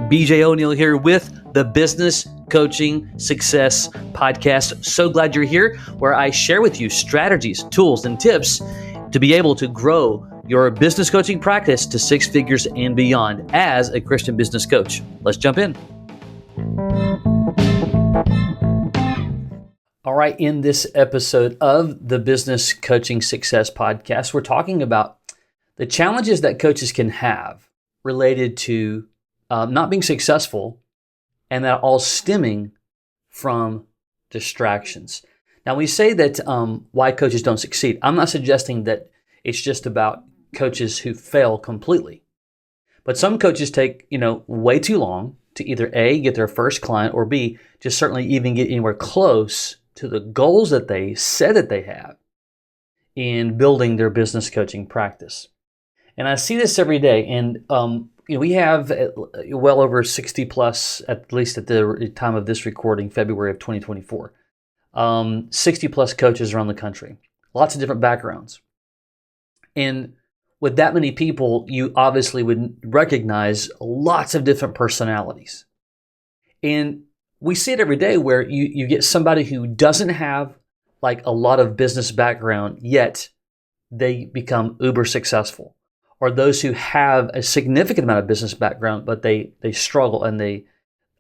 BJ O'Neill here with the Business Coaching Success Podcast. So glad you're here, where I share with you strategies, tools, and tips to be able to grow your business coaching practice to six figures and beyond as a Christian business coach. Let's jump in. All right, in this episode of the Business Coaching Success Podcast, we're talking about the challenges that coaches can have related to not being successful, and that all stemming from distractions. Now, we say that why coaches don't succeed. I'm not suggesting that it's just about coaches who fail completely. But some coaches take, way too long to either A, get their first client, or B, just certainly even get anywhere close to the goals that they said that they have in building their business coaching practice. And I see this every day, and we have well over 60 plus, at least at the time of this recording, February of 2024, 60 plus coaches around the country, lots of different backgrounds. And with that many people, you obviously would recognize lots of different personalities. And we see it every day where you get somebody who doesn't have like a lot of business background, yet they become uber successful. Or those who have a significant amount of business background, but they struggle, and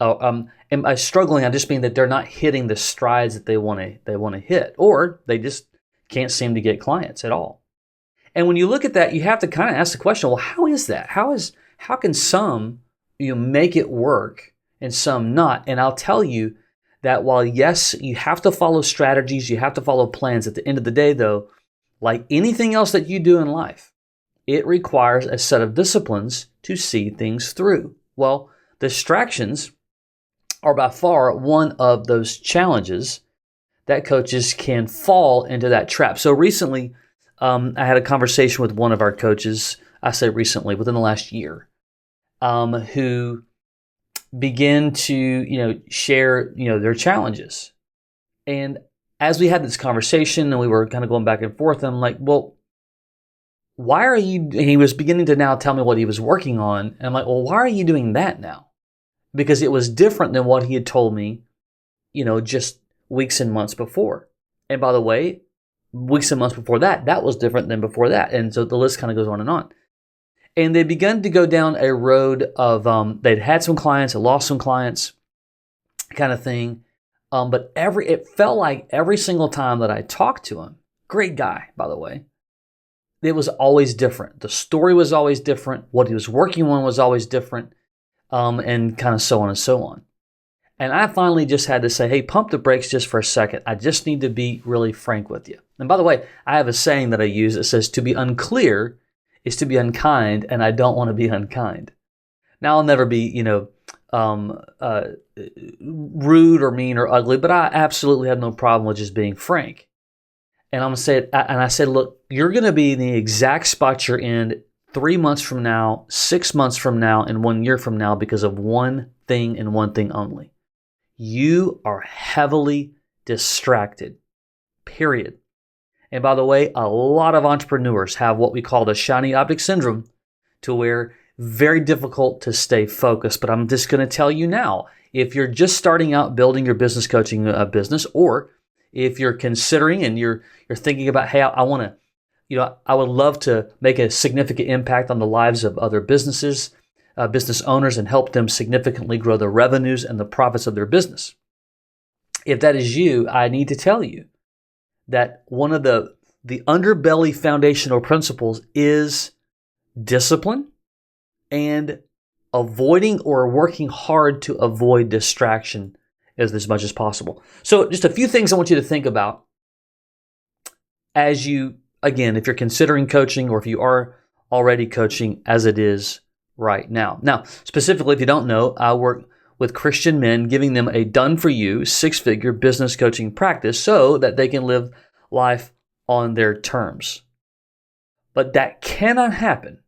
and by struggling, I just mean that they're not hitting the strides that they want to hit, or they just can't seem to get clients at all. And when you look at that, you have to kind of ask the question: well, how is that? How can some make it work and some not? And I'll tell you that while yes, you have to follow strategies, you have to follow plans. At the end of the day, though, like anything else that you do in life, it requires a set of disciplines to see things through. Well, distractions are by far one of those challenges that coaches can fall into that trap. So recently, I had a conversation with one of our coaches, I say recently, within the last year, who began to, share, their challenges. And as we had this conversation and we were kind of going back and forth, I'm like, well, why are you, he was beginning to now tell me what he was working on. And I'm like, well, why are you doing that now? Because it was different than what he had told me, just weeks and months before. And by the way, weeks and months before that, that was different than before that. And so the list kind of goes on and on. And they began to go down a road of, they'd had some clients, had lost some clients kind of thing. But it felt like every single time that I talked to him, great guy, by the way, it was always different. The story was always different. What he was working on was always different, and kind of so on and so on. And I finally just had to say, hey, pump the brakes just for a second. I just need to be really frank with you. And by the way, I have a saying that I use that says, to be unclear is to be unkind, and I don't want to be unkind. Now, I'll never be, rude or mean or ugly, but I absolutely have no problem with just being frank. And I'm going to say it, and I said, look, you're going to be in the exact spot you're in 3 months from now, 6 months from now, and 1 year from now because of one thing and one thing only. You are heavily distracted, period. And by the way, a lot of entrepreneurs have what we call the shiny object syndrome, to where very difficult to stay focused. But I'm just going to tell you now, if you're just starting out building your business coaching business, or if you're considering and you're thinking about, hey, I want to, I would love to make a significant impact on the lives of other businesses, business owners, and help them significantly grow the revenues and the profits of their business. If that is you, I need to tell you that one of the underbelly foundational principles is discipline and avoiding or working hard to avoid distraction as much as possible. So just a few things I want you to think about as you, again, if you're considering coaching or if you are already coaching as it is right now. Now, specifically, if you don't know, I work with Christian men, giving them a done-for-you, six-figure business coaching practice so that they can live life on their terms. But that cannot happen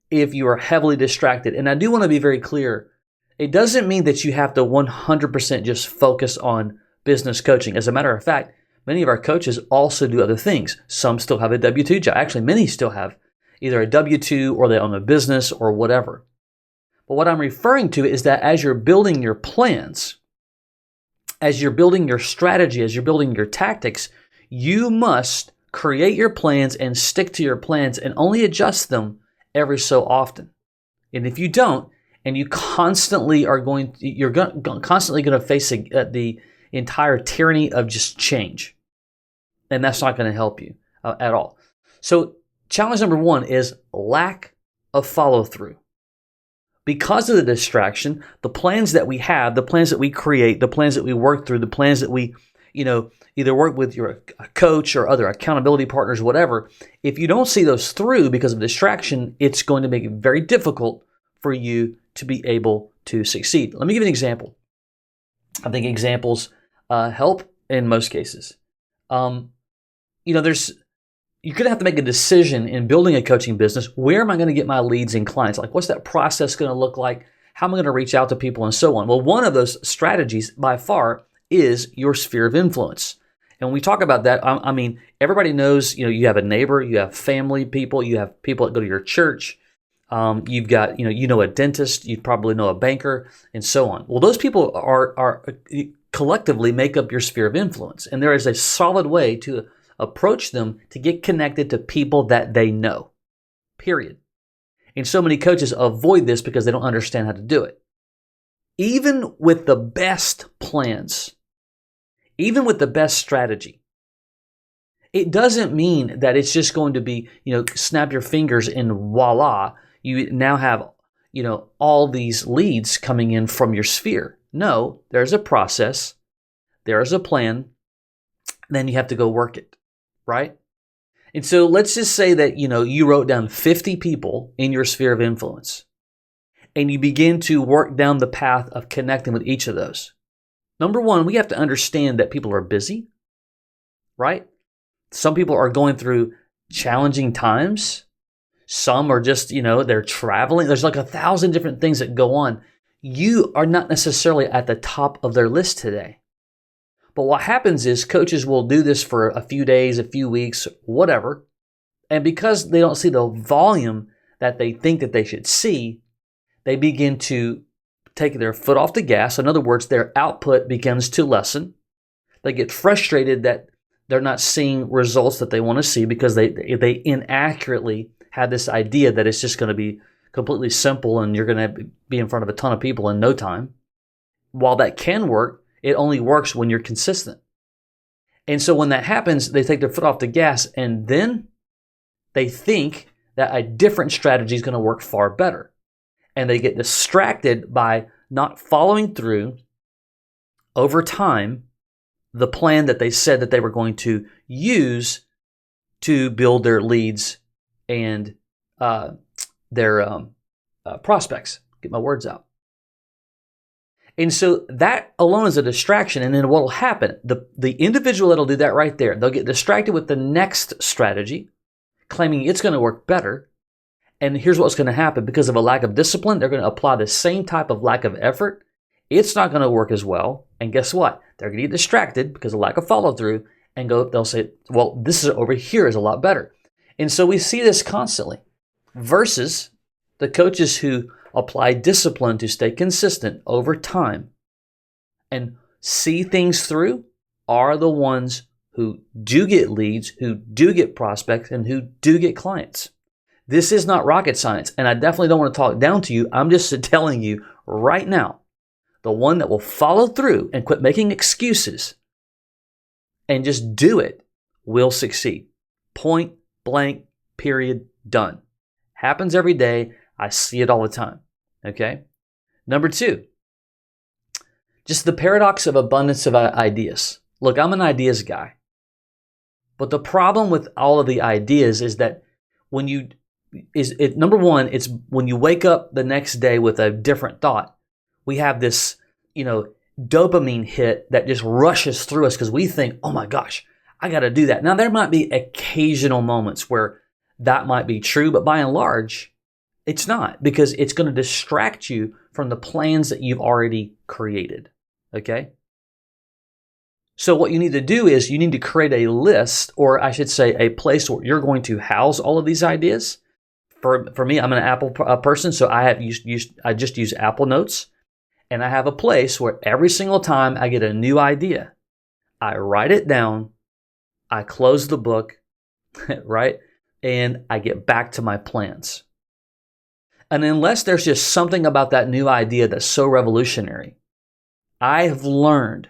if you are heavily distracted. And I do want to be very clear. It doesn't mean that you have to 100% just focus on business coaching. As a matter of fact, many of our coaches also do other things. Some still have a W-2 job. Actually, many still have either a W-2 or they own a business or whatever. But what I'm referring to is that as you're building your plans, as you're building your strategy, as you're building your tactics, you must create your plans and stick to your plans and only adjust them every so often. And if you don't, and you constantly you're constantly going to face the entire tyranny of just change. And that's not going to help you at all. So challenge number one is lack of follow through. Because of the distraction, the plans that we have, the plans that we create, the plans that we work through, the plans that we, either work with your coach or other accountability partners, whatever, if you don't see those through because of distraction, it's going to make it very difficult for you to be able to succeed. Let me give you an example. I think examples help in most cases. You're going to have to make a decision in building a coaching business. Where am I going to get my leads and clients? Like, what's that process going to look like? How am I going to reach out to people and so on? Well, one of those strategies by far is your sphere of influence. And when we talk about that, I mean, everybody knows, you have a neighbor, you have family people, you have people that go to your church. You've got, a dentist, you probably know a banker, and so on. Well, those people are collectively make up your sphere of influence. And there is a solid way to approach them to get connected to people that they know, period. And so many coaches avoid this because they don't understand how to do it. Even with the best plans, even with the best strategy, it doesn't mean that it's just going to be, snap your fingers and voila, you now have, all these leads coming in from your sphere. No, there's a process, there's a plan, then you have to go work it, right? And so let's just say that, you wrote down 50 people in your sphere of influence, and you begin to work down the path of connecting with each of those. Number one, we have to understand that people are busy, right? Some people are going through challenging times. Some are just, they're traveling. There's like 1,000 different things that go on. You are not necessarily at the top of their list today. But what happens is coaches will do this for a few days, a few weeks, whatever. And because they don't see the volume that they think that they should see, they begin to take their foot off the gas. In other words, their output begins to lessen. They get frustrated that they're not seeing results that they want to see because they inaccurately have this idea that it's just going to be completely simple and you're going to be in front of a ton of people in no time. While that can work, it only works when you're consistent. And so when that happens, they take their foot off the gas and then they think that a different strategy is going to work far better. And they get distracted by not following through over time the plan that they said that they were going to use to build their leads and their prospects. Get my words out. And so that alone is a distraction. And then what will happen? The individual that'll do that right there, they'll get distracted with the next strategy, claiming it's going to work better. And here's what's going to happen. Because of a lack of discipline, they're going to apply the same type of lack of effort. It's not going to work as well. And guess what? They're going to get distracted because of lack of follow through and they'll say, well, this is over here is a lot better. And so we see this constantly versus the coaches who apply discipline to stay consistent over time and see things through are the ones who do get leads, who do get prospects, and who do get clients. This is not rocket science, and I definitely don't want to talk down to you. I'm just telling you right now, the one that will follow through and quit making excuses and just do it will succeed. Point blank, period, done. Happens every day. I see it all the time. Okay? Number two, just the paradox of abundance of ideas. Look, I'm an ideas guy. But the problem with all of the ideas is that number one, it's when you wake up the next day with a different thought, we have this, dopamine hit that just rushes through us because we think, oh my gosh, I got to do that. Now, there might be occasional moments where that might be true, but by and large, it's not because it's going to distract you from the plans that you've already created. Okay? So what you need to do is you need to create a list, or I should say a place where you're going to house all of these ideas. For me, I'm an Apple person, so I just use Apple Notes, and I have a place where every single time I get a new idea, I write it down, I close the book, right? And I get back to my plans. And unless there's just something about that new idea that's so revolutionary, I have learned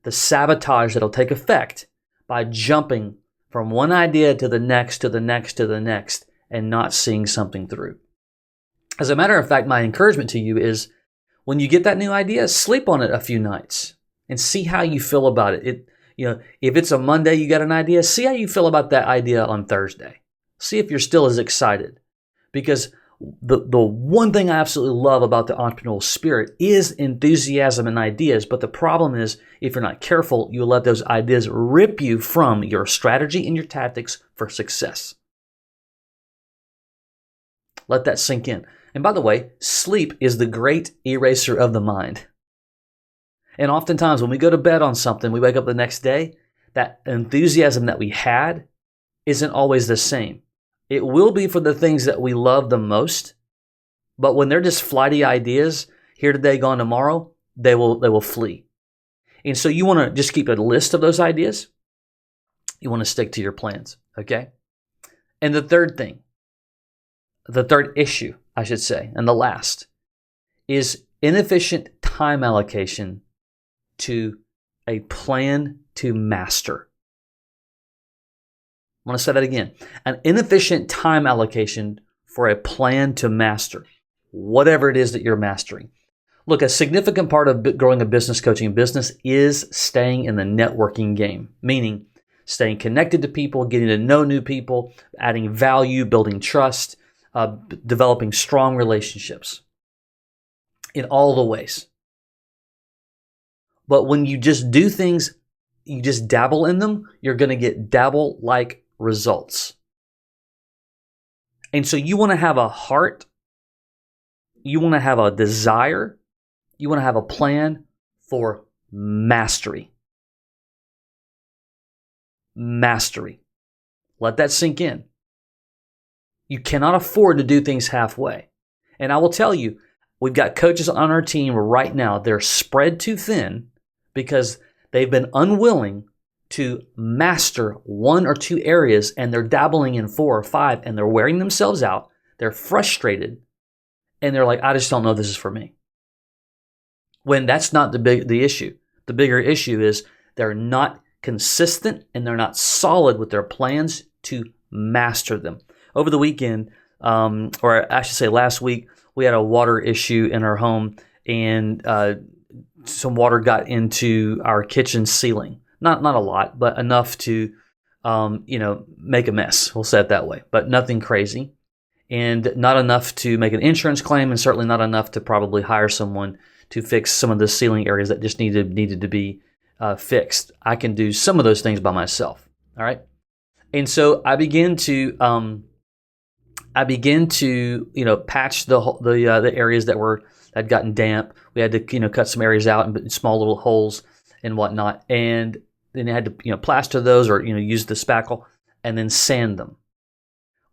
the sabotage that'll take effect by jumping from one idea to the next, to the next, to the next, and not seeing something through. As a matter of fact, my encouragement to you is when you get that new idea, sleep on it a few nights and see how you feel about it. If it's a Monday, you got an idea, see how you feel about that idea on Thursday. See if you're still as excited. Because the one thing I absolutely love about the entrepreneurial spirit is enthusiasm and ideas. But the problem is, if you're not careful, you'll let those ideas rip you from your strategy and your tactics for success. Let that sink in. And by the way, sleep is the great eraser of the mind. And oftentimes when we go to bed on something, we wake up the next day, that enthusiasm that we had isn't always the same. It will be for the things that we love the most, but when they're just flighty ideas, here today, gone tomorrow, they will flee. And so you want to just keep a list of those ideas. You want to stick to your plans, okay? And the third issue, I should say, and the last, is inefficient time allocation to a plan to master. I want to say that again. An inefficient time allocation for a plan to master, whatever it is that you're mastering. Look, a significant part of growing a business coaching business is staying in the networking game, meaning staying connected to people, getting to know new people, adding value, building trust, developing strong relationships in all the ways. But when you just do things, you just dabble in them, you're going to get dabble-like results. And so you want to have a heart, you want to have a desire, you want to have a plan for mastery. Mastery. Let that sink in. You cannot afford to do things halfway. And I will tell you, we've got coaches on our team right now, they're spread too thin because they've been unwilling to master one or two areas, and they're dabbling in 4 or 5, and they're wearing themselves out. They're frustrated, and they're like, I just don't know if this is for me. When that's not the issue. The bigger issue is they're not consistent and they're not solid with their plans to master them. Over the weekend, or I should say last week, we had a water issue in our home, and some water got into our kitchen ceiling. Not a lot, but enough to, make a mess. We'll say it that way, but nothing crazy, and not enough to make an insurance claim, and certainly not enough to probably hire someone to fix some of the ceiling areas that just needed to be fixed. I can do some of those things by myself. All right, and so I begin to patch the areas that had gotten damp. We had to cut some areas out in small little holes and whatnot, and then I had to plaster those or use the spackle and then sand them.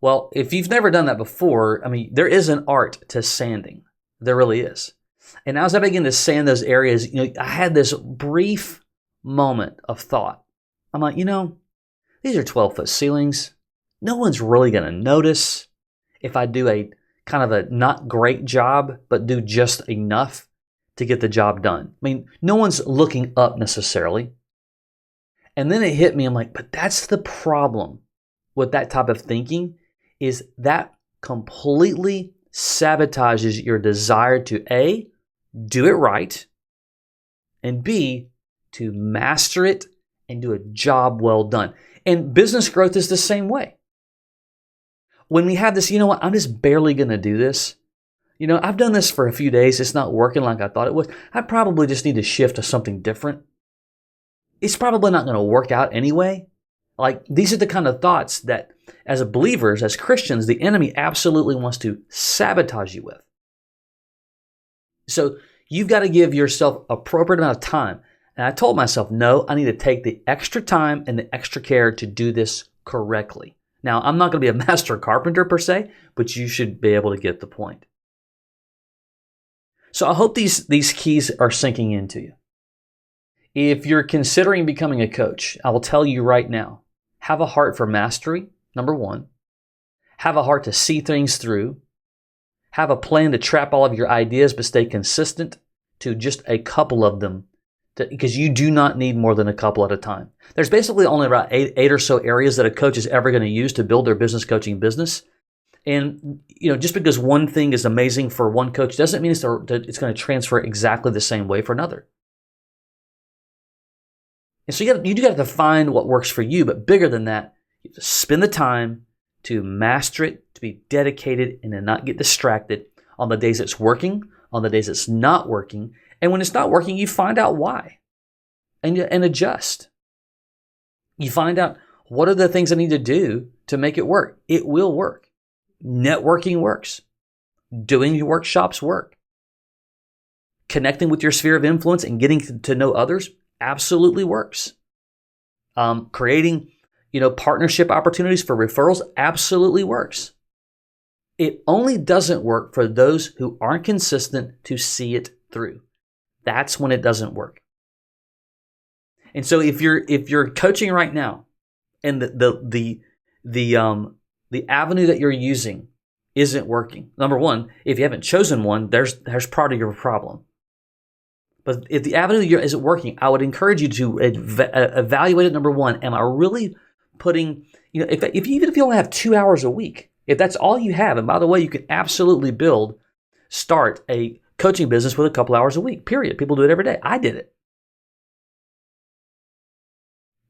Well, if you've never done that before, there is an art to sanding. There really is. And as I began to sand those areas, I had this brief moment of thought. I'm like, these are 12-foot ceilings. No one's really going to notice if I do a kind of a not great job, but do just enough to get the job done. No one's looking up necessarily. And then it hit me, I'm like, but that's the problem with that type of thinking, is that completely sabotages your desire to A, do it right, and B, to master it and do a job well done. And business growth is the same way. When we have this, I'm just barely going to do this. I've done this for a few days. It's not working like I thought it was. I probably just need to shift to something different. It's probably not going to work out anyway. Like, these are the kind of thoughts that as believers, as Christians, the enemy absolutely wants to sabotage you with. So you've got to give yourself appropriate amount of time. And I told myself, no, I need to take the extra time and the extra care to do this correctly. Now, I'm not going to be a master carpenter per se, but you should be able to get the point. So I hope these keys are sinking into you. If you're considering becoming a coach, I will tell you right now, have a heart for mastery, number one. Have a heart to see things through. Have a plan to trap all of your ideas, but stay consistent to just a couple of them, because you do not need more than a couple at a time. There's basically only about eight or so areas that a coach is ever going to use to build their business coaching business. And just because one thing is amazing for one coach doesn't mean it's going to transfer exactly the same way for another. And so you do have to find what works for you, but bigger than that, you have to spend the time to master it, to be dedicated, and to not get distracted on the days it's working, on the days it's not working. And when it's not working, you find out why and adjust. You find out what are the things I need to do to make it work. It will work. Networking works. Doing your workshops work. Connecting with your sphere of influence and getting to know others absolutely works. Creating partnership opportunities for referrals absolutely works. It only doesn't work for those who aren't consistent to see it through. That's when it doesn't work. And so if you're coaching right now and the avenue that you're using isn't working, number one, if you haven't chosen one, there's part of your problem. But if the avenue isn't working, I would encourage you to evaluate it. Number one, am I really putting, even if you only have 2 hours a week, if that's all you have, and by the way, you can absolutely start a coaching business with a couple hours a week, period. People do it every day. I did it.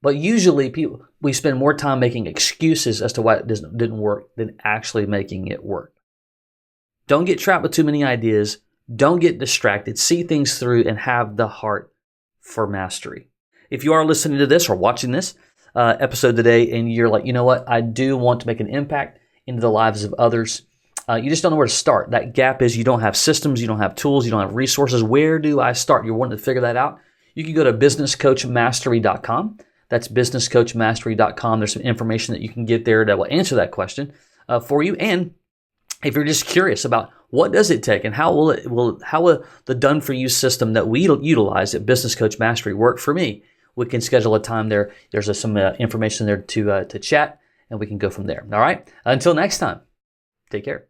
But usually we spend more time making excuses as to why it didn't work than actually making it work. Don't get trapped with too many ideas. Don't get distracted. See things through and have the heart for mastery. If you are listening to this or watching this episode today and you're like, you know what, I do want to make an impact into the lives of others, you just don't know where to start. That gap is you don't have systems, you don't have tools, you don't have resources. Where do I start? You're wanting to figure that out. You can go to businesscoachmastery.com. That's businesscoachmastery.com. There's some information that you can get there that will answer that question for you. And if you're just curious about what does it take and how will the done for you system that we utilize at Business Coach Mastery work for me, we can schedule a time there. There's some information there to chat, and we can go from there. All right. Until next time, take care.